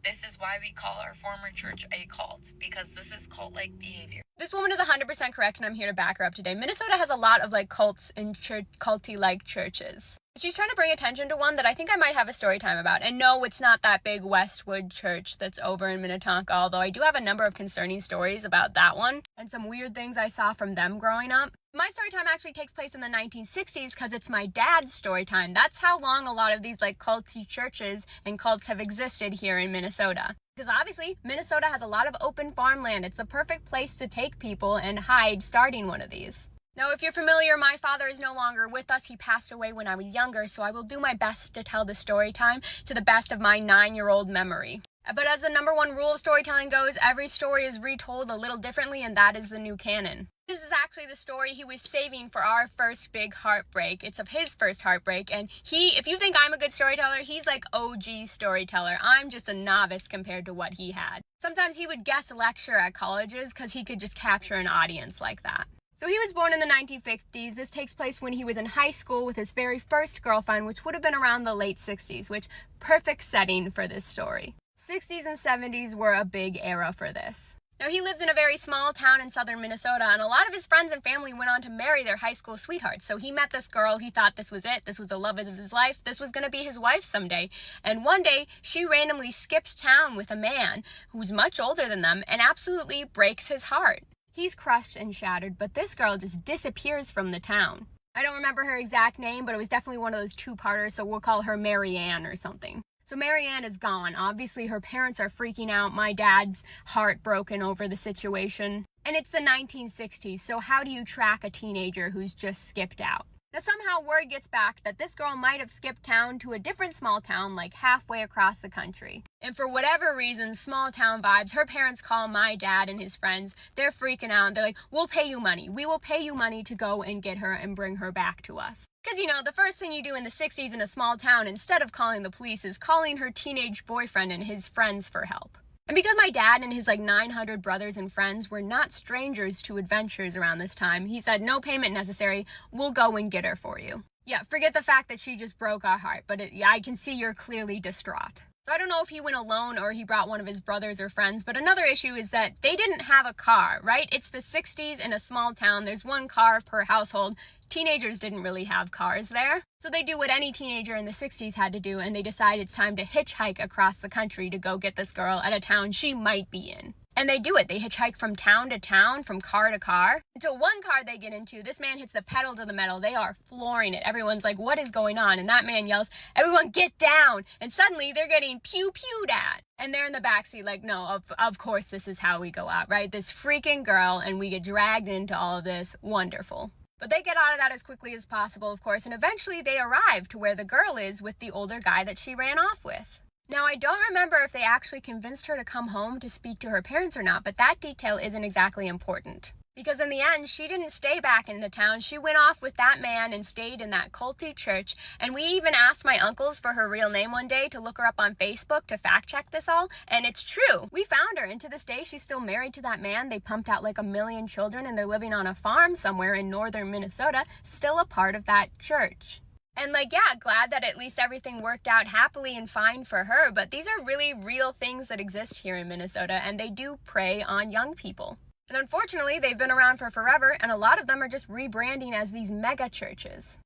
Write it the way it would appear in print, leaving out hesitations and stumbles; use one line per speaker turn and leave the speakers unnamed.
This is why we call our former church a cult, because this is cult-like behavior.
This woman is 100% correct, and I'm here to back her up today. Minnesota has a lot of cults and culty-like churches. She's trying to bring attention to one that I think I might have a story time about. And no, it's not that big Westwood church that's over in Minnetonka, although I do have a number of concerning stories about that one and some weird things I saw from them growing up. My story time actually takes place in the 1960s because it's my dad's story time. That's how long a lot of these culty churches and cults have existed here in Minnesota. Because obviously, Minnesota has a lot of open farmland. It's the perfect place to take people and hide starting one of these. Now, if you're familiar, my father is no longer with us. He passed away when I was younger, so I will do my best to tell the story time to the best of my 9-year-old memory. But as the number one rule of storytelling goes, every story is retold a little differently, and that is the new canon. This is actually the story he was saving for our first big heartbreak. It's of his first heartbreak, and if you think I'm a good storyteller, he's like OG storyteller. I'm just a novice compared to what he had. Sometimes he would guest lecture at colleges because he could just capture an audience like that. So he was born in the 1950s. This takes place when he was in high school with his very first girlfriend, which would have been around the late 60s, which perfect setting for this story. 60s and 70s were a big era for this. Now, he lives in a very small town in southern Minnesota, and a lot of his friends and family went on to marry their high school sweethearts. So he met this girl, he thought this was it, this was the love of his life, this was going to be his wife someday. And one day, she randomly skips town with a man who's much older than them and absolutely breaks his heart. He's crushed and shattered, but this girl just disappears from the town. I don't remember her exact name, but it was definitely one of those two-parters, so we'll call her Mary Ann or something. So Mary Ann is gone. Obviously, her parents are freaking out. My dad's heartbroken over the situation. And it's the 1960s, so how do you track a teenager who's just skipped out? Now, somehow word gets back that this girl might have skipped town to a different small town halfway across the country. And for whatever reason, small town vibes, her parents call my dad and his friends. They're freaking out. They're like, we'll pay you money. We will pay you money to go and get her and bring her back to us. Because, the first thing you do in the 60s in a small town, instead of calling the police, is calling her teenage boyfriend and his friends for help. And because my dad and his 900 brothers and friends were not strangers to adventures around this time, he said, no payment necessary, we'll go and get her for you. Yeah, forget the fact that she just broke our heart, but I can see you're clearly distraught. So I don't know if he went alone or he brought one of his brothers or friends, but another issue is that they didn't have a car, right? It's the 60s in a small town. There's one car per household. Teenagers didn't really have cars there. So they do what any teenager in the 60s had to do, and they decide it's time to hitchhike across the country to go get this girl at a town she might be in. And they do it. They hitchhike from town to town, from car to car, until one car they get into, this man hits the pedal to the metal. They are flooring it. Everyone's like, what is going on? And that man yells, everyone get down. And suddenly they're getting pew-pewed at. And they're in the backseat like, no, of course this is how we go out, right? This freaking girl, and we get dragged into all of this. Wonderful. But they get out of that as quickly as possible, of course, and eventually they arrive to where the girl is with the older guy that she ran off with. Now, I don't remember if they actually convinced her to come home to speak to her parents or not, but that detail isn't exactly important. Because in the end, she didn't stay back in the town. She went off with that man and stayed in that culty church. And we even asked my uncles for her real name one day to look her up on Facebook to fact check this all. And it's true. We found her. And to this day, she's still married to that man. They pumped out 1 million children and they're living on a farm somewhere in northern Minnesota, still a part of that church. And glad that at least everything worked out happily and fine for her. But these are really real things that exist here in Minnesota, and they do prey on young people. And unfortunately, they've been around for forever, and a lot of them are just rebranding as these mega churches.